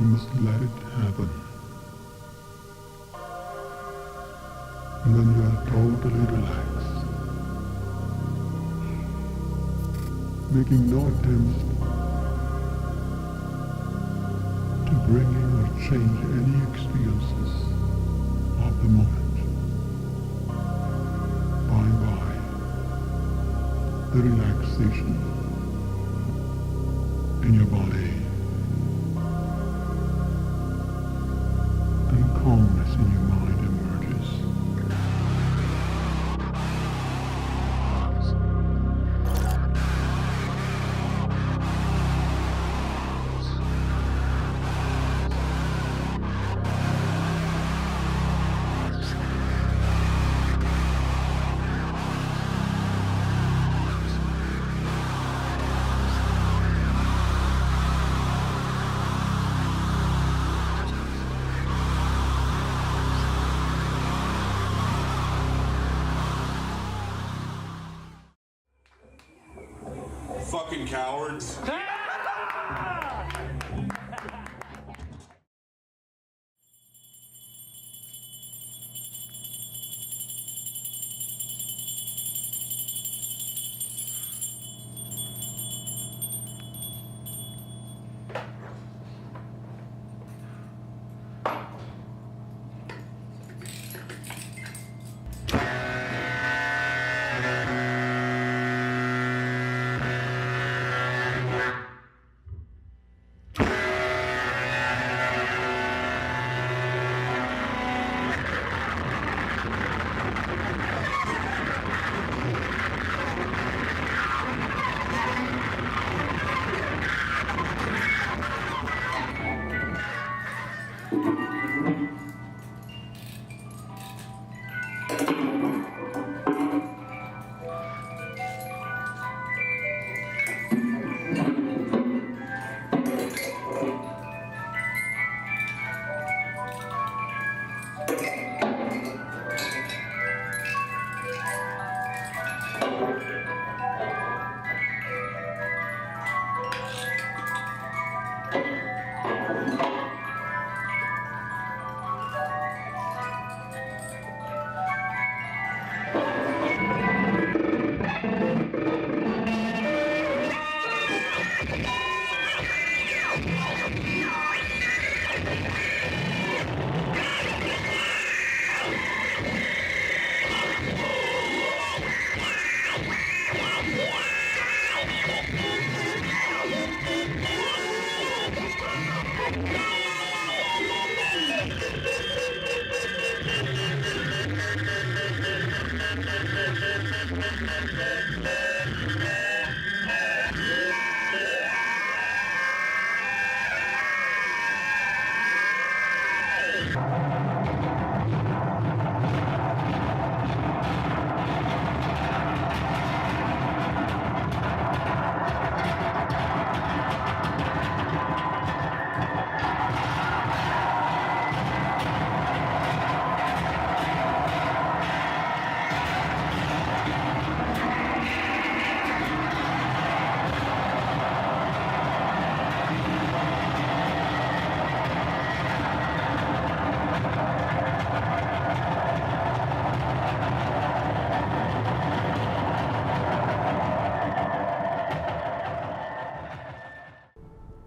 must let it happen. And then you are totally relaxed, making no attempts to bring in or change any experiences of the moment. By and by, the relaxation in your body and calmness in your mind emerges. Fucking cowards.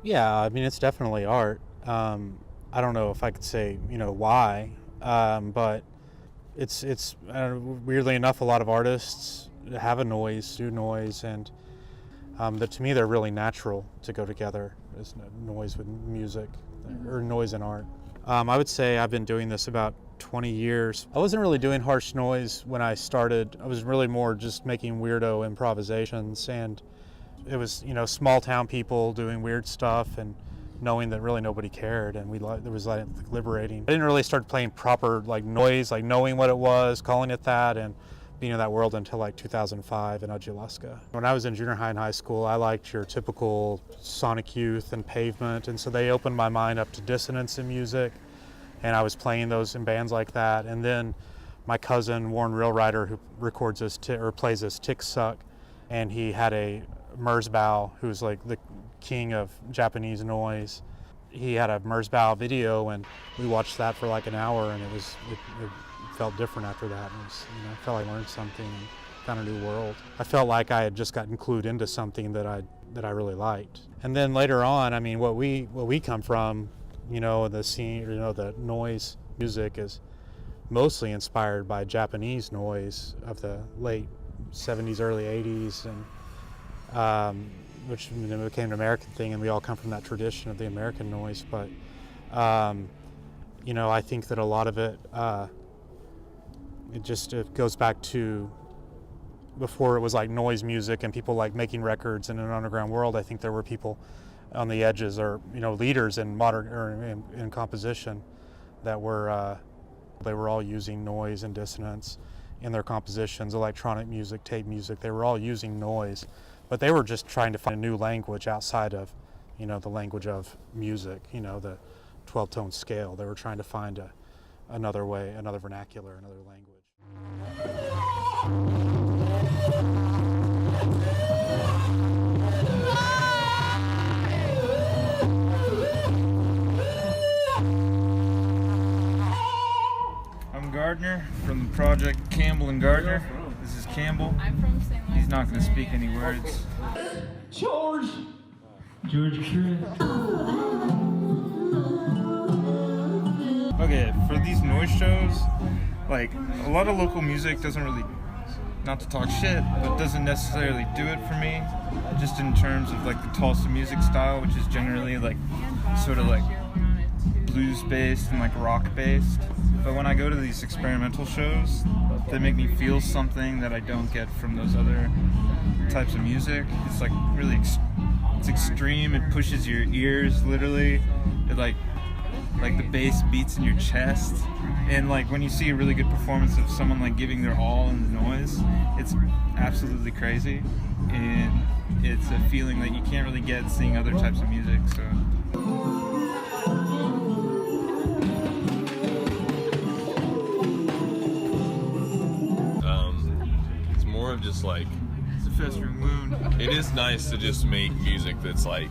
Yeah, I mean, it's definitely art. I don't know if I could say, why, but it's weirdly enough, a lot of artists have do noise, and that to me they're really natural to go together, is noise with music, or noise and art. I would say I've been doing this about 20 years. I wasn't really doing harsh noise when I started. I was really more just making weirdo improvisations, and it was, small town people doing weird stuff and knowing that really nobody cared, and it was like liberating. I didn't really start playing proper noise, knowing what it was, calling it that, and being in that world until 2005 in Ajuleska. When I was in junior high and high school, I liked your typical Sonic Youth and Pavement, and so they opened my mind up to dissonance in music, and I was playing those in bands like that. And then my cousin Warren Realrider, who records this plays this Tick Suck, and he had a Merzbow, who's like the king of Japanese noise. he had a Merzbow video, and we watched that for like an hour, and it felt different after that. It was, I felt like I learned something and found a new world. I felt like I had just gotten clued into something that I really liked. And then later on, I mean, what we come from, the scene, the noise music is mostly inspired by Japanese noise of the late 70s, early 80s, and which became an American thing, and we all come from that tradition of the American noise. But I think that a lot of it it goes back to before it was like noise music and people like making records in an underground world. I think there were people on the edges, or leaders in modern or in composition, that were they were all using noise and dissonance in their compositions. Electronic music, tape music, they were all using noise, but they were just trying to find a new language outside of the language of music, the 12-tone scale. They were trying to find another way, another vernacular, another language. I'm Gardner from the project Campbell and Gardner. This is Campbell. I'm from St. Louis. He's not going to speak any words. George Chris. Okay, for these noise shows, like, a lot of local music doesn't really, not to talk shit, but doesn't necessarily do it for me, just in terms of like the Tulsa music style, which is generally like sort of like blues based and like rock based. But when I go to these experimental shows, they make me feel something that I don't get from those other types of music. It's like really it's extreme. It pushes your ears, literally. It like the bass beats in your chest. And like when you see a really good performance of someone like giving their all in the noise, it's absolutely crazy. And it's a feeling that you can't really get seeing other types of music. So it's more of just like, it's a festering wound. it is nice to just make music that's like,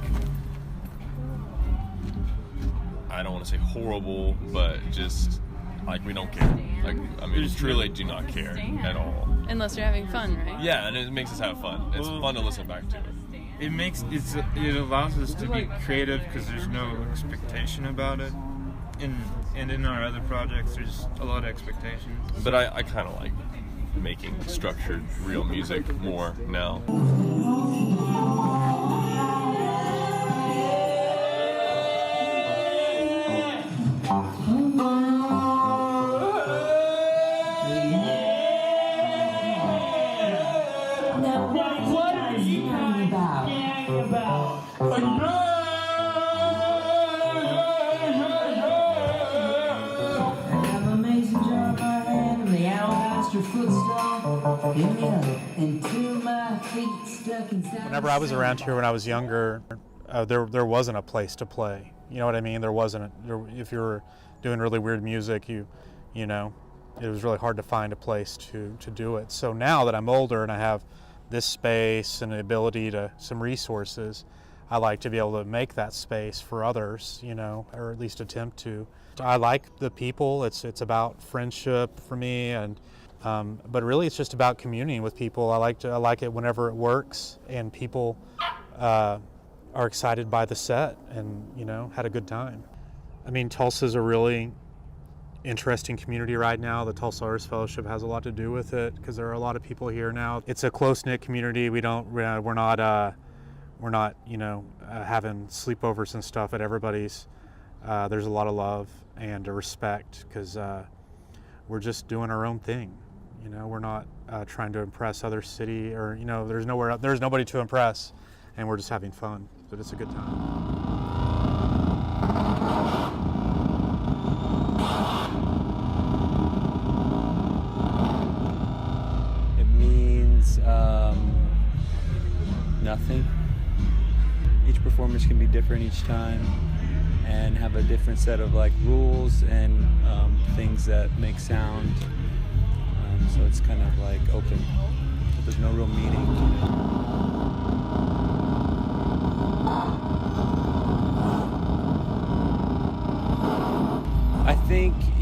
I don't want to say horrible, but just like we don't care. Like, I mean, truly do not care at all. Unless you're having fun, right? Yeah, and it makes us have fun. It's fun to listen back to. It allows us to be creative because there's no expectation about it. And in our other projects, there's a lot of expectations. But I kind of like making structured, real music more now. Whenever I was around here when I was younger, there wasn't a place to play. You know what I mean? There wasn't. If you were doing really weird music, it was really hard to find a place to do it. So now that I'm older and I have this space and the ability to some resources, I like to be able to make that space for others, or at least attempt to. I like the people. It's about friendship for me, and but really it's just about communing with people. I like it whenever it works and people are excited by the set and had a good time. I mean, Tulsa's a really interesting community right now. The Tulsa Arts Fellowship has a lot to do with it because there are a lot of people here now. It's a close-knit community. We're not having sleepovers and stuff at everybody's. There's a lot of love and respect because we're just doing our own thing. We're not trying to impress other city or there's nobody to impress, and we're just having fun. But it's a good time. Nothing. Each performance can be different each time and have a different set of rules and things that make sound. So it's kind of open. There's no real meaning to it.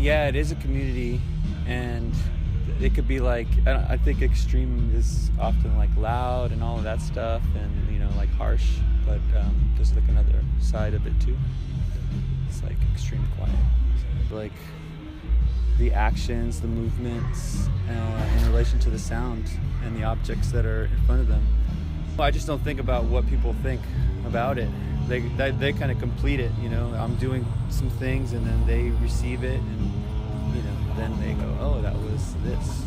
Yeah, it is a community, and it could be like, I think extreme is often like loud and all of that stuff, and you know, like harsh, but there's like another side of it too. It's like extreme quiet, like the actions, the movements in relation to the sound and the objects that are in front of them. I just don't think about what people think about it. They kind of complete it, you know. I'm doing some things and then they receive it, and you know, then they go, oh, that was this.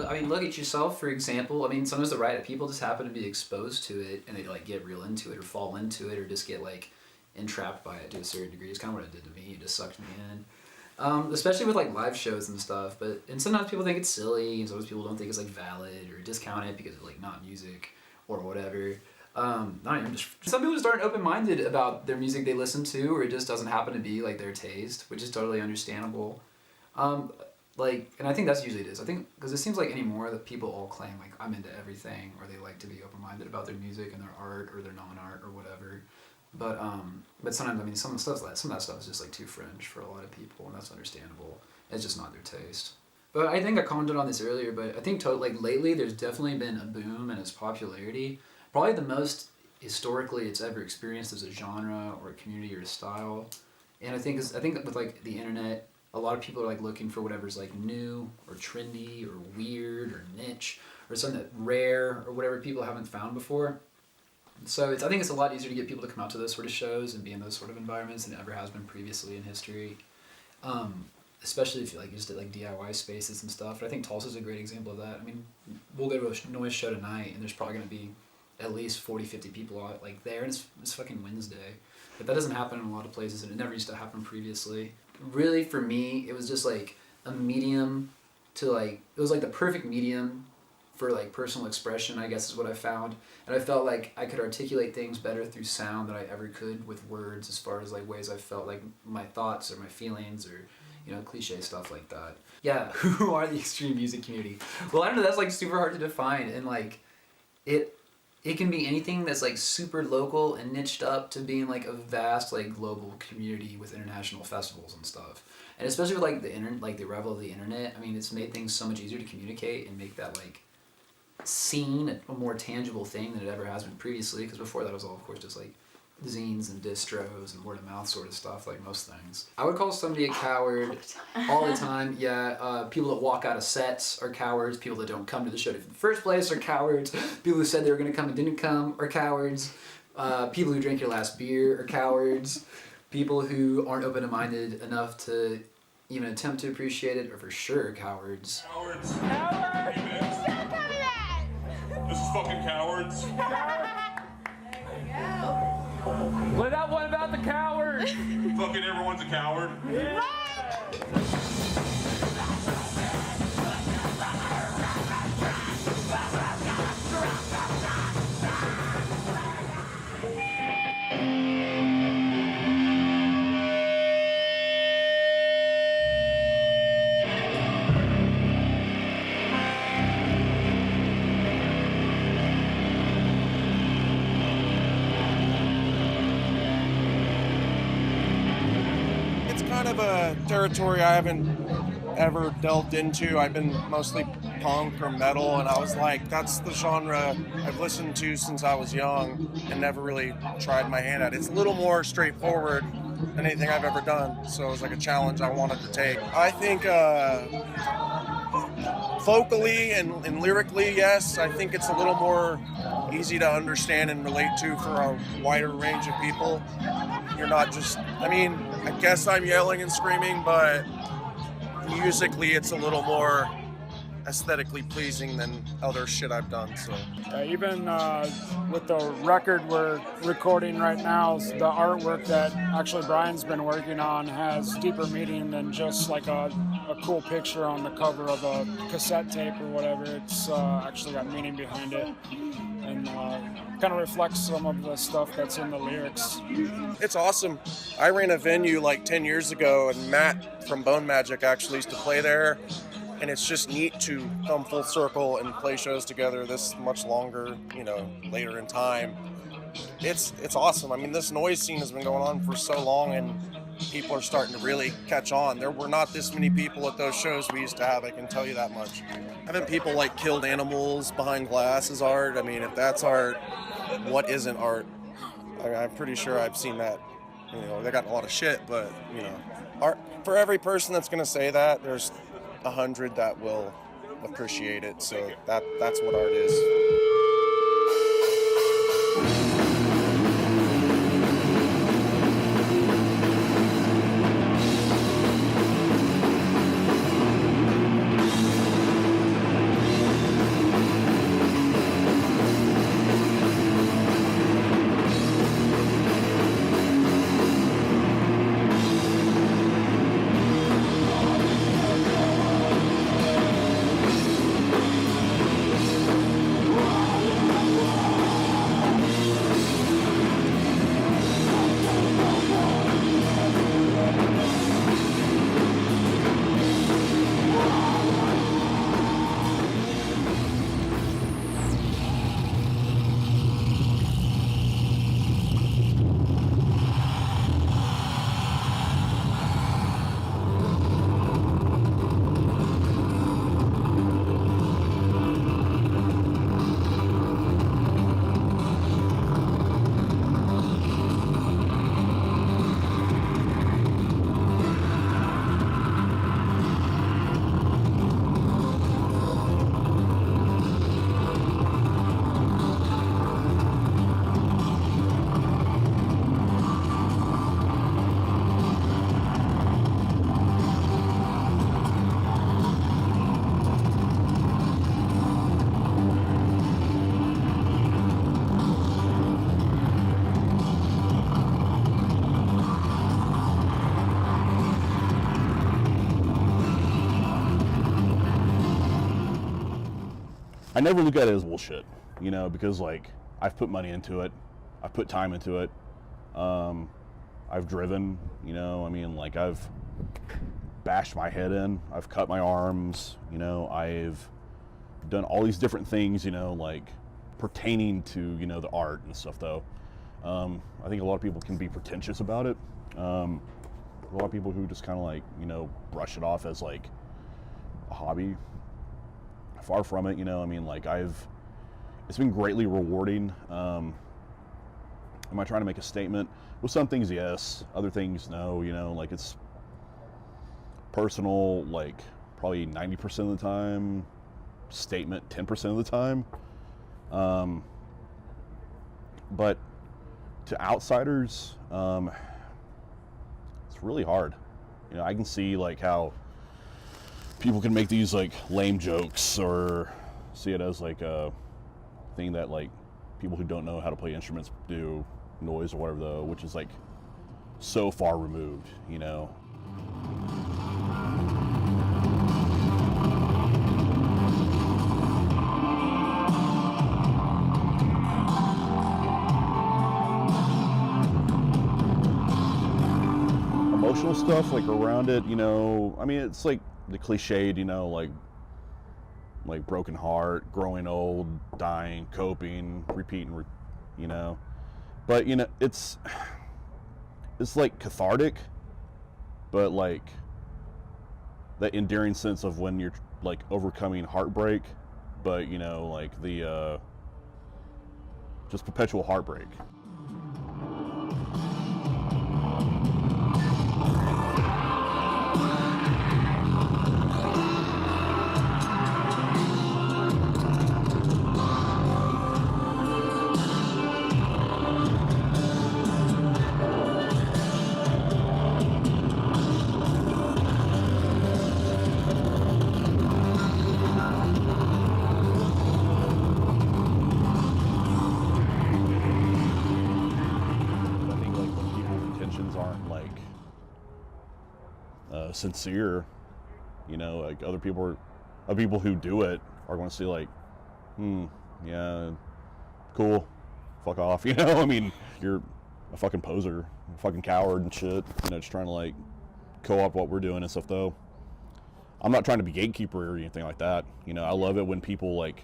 I mean, look at yourself, for example. I mean, sometimes the right people just happen to be exposed to it, and they like get real into it, or fall into it, or just get like entrapped by it to a certain degree. It's kind of what it did to me. It just sucked me in, especially with like live shows and stuff. And sometimes people think it's silly, and sometimes people don't think it's like valid or discount it because of like not music or whatever. Not even just some people just aren't open-minded about their music they listen to, or it just doesn't happen to be like their taste, which is totally understandable. And I think that's usually it is. I think because it seems like anymore that people all claim like I'm into everything, or they like to be open-minded about their music and their art or their non-art or whatever. But sometimes, I mean, some of that stuff is just like too fringe for a lot of people, and that's understandable. It's just not their taste. But I think I commented on this earlier, but I think like lately there's definitely been a boom in its popularity. Probably the most historically it's ever experienced as a genre or a community or a style. And I think with like the internet, a lot of people are like looking for whatever's like new or trendy or weird or niche or something that rare or whatever people haven't found before. So I think it's a lot easier to get people to come out to those sort of shows and be in those sort of environments than it ever has been previously in history. Especially if you like just at like DIY spaces and stuff. But I think Tulsa's a great example of that. I mean, we'll go to a noise show tonight, and there's probably going to be at least 40, 50 people out like there, and it's fucking Wednesday. But that doesn't happen in a lot of places, and it never used to happen previously. Really, for me, it was just like a medium to like, it was like the perfect medium for like personal expression, I guess is what I found. And I felt like I could articulate things better through sound than I ever could with words, as far as like ways I felt like my thoughts or my feelings or, you know, cliche stuff like that. Yeah, who are the extreme music community? Well, I don't know, that's like super hard to define, and like it can be anything that's like super local and niched up to being like a vast like global community with international festivals and stuff. And especially with like the arrival of the internet, I mean, it's made things so much easier to communicate and make that like scene a more tangible thing than it ever has been previously. Because before that was all, of course, just like zines and distros and word of mouth sort of stuff, like most things. I would call somebody a coward all the time. Yeah, people that walk out of sets are cowards. People that don't come to the show in the first place are cowards. People who said they were going to come and didn't come are cowards. People who drank your last beer are cowards. People who aren't open-minded enough to even attempt to appreciate it are for sure cowards. Cowards! Cowards! This is fucking cowards. What about the coward? Fucking everyone's a coward. Yeah. Kind of a territory I haven't ever delved into. I've been mostly punk or metal, and I was like, that's the genre I've listened to since I was young and never really tried my hand at. It's a little more straightforward than anything I've ever done, so it was like a challenge I wanted to take. I think vocally and lyrically, yes, I think it's a little more easy to understand and relate to for a wider range of people. You're not just, I mean, I guess I'm yelling and screaming, but musically it's a little more aesthetically pleasing than other shit I've done. So even with the record we're recording right now, the artwork that actually Brian's been working on has deeper meaning than just like a cool picture on the cover of a cassette tape or whatever. It's actually got meaning behind it, and kind of reflects some of the stuff that's in the lyrics. It's awesome. I ran a venue like 10 years ago, and Matt from Bone Magic actually used to play there. and it's just neat to come full circle and play shows together this much longer, later in time. It's awesome. I mean, this noise scene has been going on for so long, and people are starting to really catch on. There were not this many people at those shows we used to have, I can tell you that much. Having people like killed animals behind glass is art. I mean, if that's art, what isn't art? I'm pretty sure I've seen that. They got a lot of shit, but, art, for every person that's going to say that, there's 100 that will appreciate it. So that's what art is. I never look at it as bullshit, because I've put money into it, I've put time into it, I've driven, I've bashed my head in, I've cut my arms, I've done all these different things, pertaining to, the art and stuff though. I think a lot of people can be pretentious about it. A lot of people who just kind of brush it off as a hobby. Far from it, it's been greatly rewarding. Am I trying to make a statement? With some things, yes. Other things, no. It's personal, probably 90% of the time. Statement, 10% of the time. But to outsiders, it's really hard. I can see how people can make these lame jokes or see it as a thing that people who don't know how to play instruments do, noise or whatever though, which is so far removed, Emotional stuff around it, it's the cliched, like broken heart, growing old, dying, coping, repeating, But it's cathartic, but that endearing sense of when you're overcoming heartbreak, but the just perpetual heartbreak. Sincere, other people who do it are going to see yeah, cool, fuck off, you're a fucking poser, a fucking coward and shit, just trying to co-opt what we're doing and stuff though. I'm not trying to be gatekeeper or anything like that. You know, I love it when people like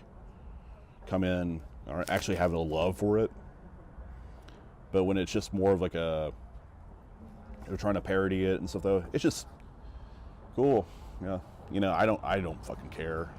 come in or actually have a love for it. But when it's just more of like they're trying to parody it and stuff, though, it's just cool. Yeah, you know, I don't fucking care.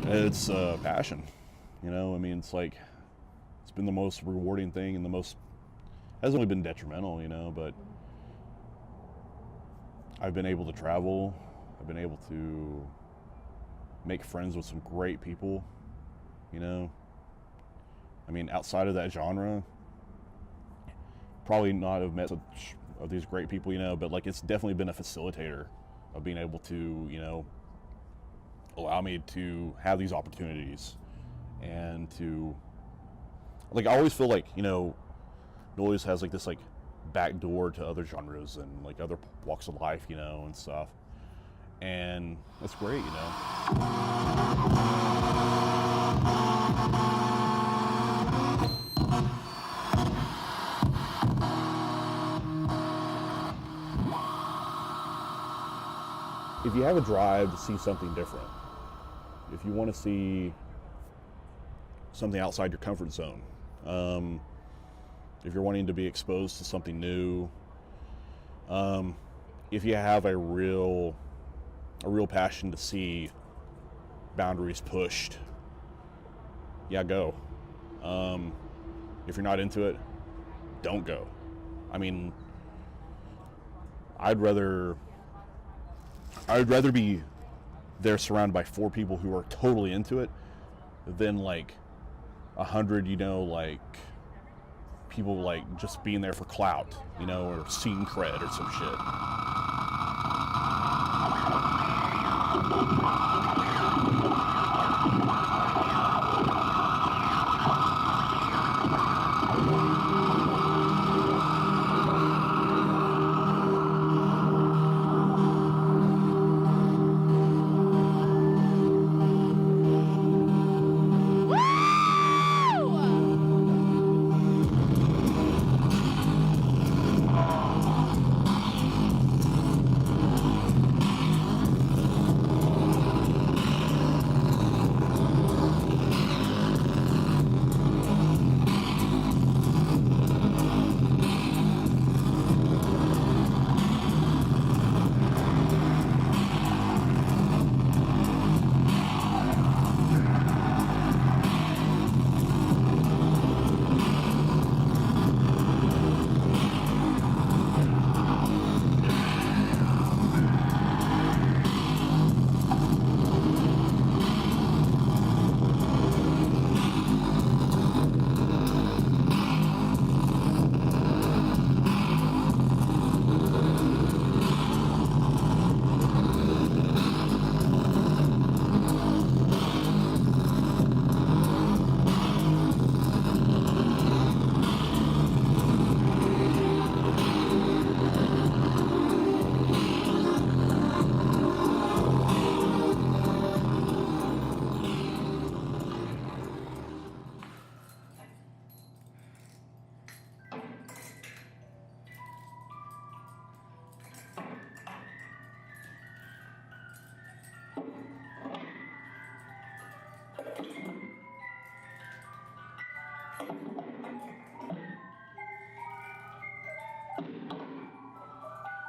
It's passion, you know. I mean, it's like it's been the most rewarding thing, and hasn't only been detrimental, you know. But I've been able to travel. I've been able to make friends with some great people, you know. I mean, outside of that genre, probably not have met such of these great people, you know. But like, it's definitely been a facilitator of being able to, you know, allow me to have these opportunities and to, like, I always feel like, you know, noise has like this like back door to other genres and like other walks of life, you know, and stuff, and that's great, you know. If you have a drive to see something different, if you want to see something outside your comfort zone, if you're wanting to be exposed to something new, if you have a real passion to see boundaries pushed, yeah, go. If you're not into it, don't go. I mean, I'd rather be there surrounded by 4 people who are totally into it than like 100, you know, like people like just being there for clout, you know, or scene cred or some shit.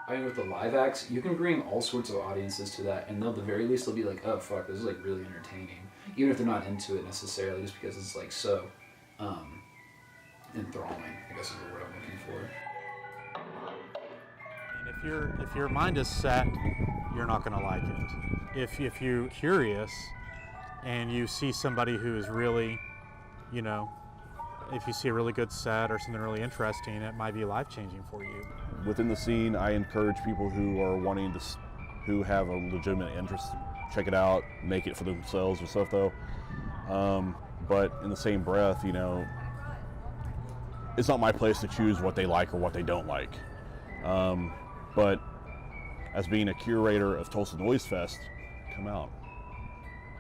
I mean, with the live acts, you can bring all sorts of audiences to that, and they'll, at the very least, they'll be like, oh, fuck, this is, like, really entertaining. Even if they're not into it necessarily, just because it's, like, so enthralling, I guess is the word I'm looking for. I mean, if your mind is set, you're not going to like it. If you're curious and you see somebody who is really, you know, if you see a really good set or something really interesting, it might be life-changing for you. Within the scene, I encourage people who are wanting to, who have a legitimate interest, to check it out, make it for themselves and stuff though. But in the same breath, you know, it's not my place to choose what they like or what they don't like. But as being a curator of Tulsa Noise Fest, come out,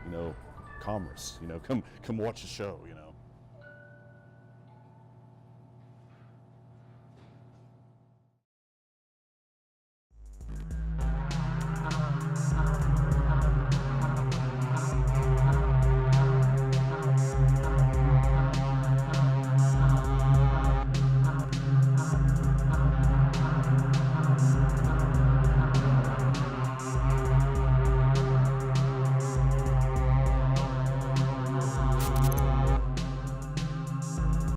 you know, commerce, you know, come watch the show, you know.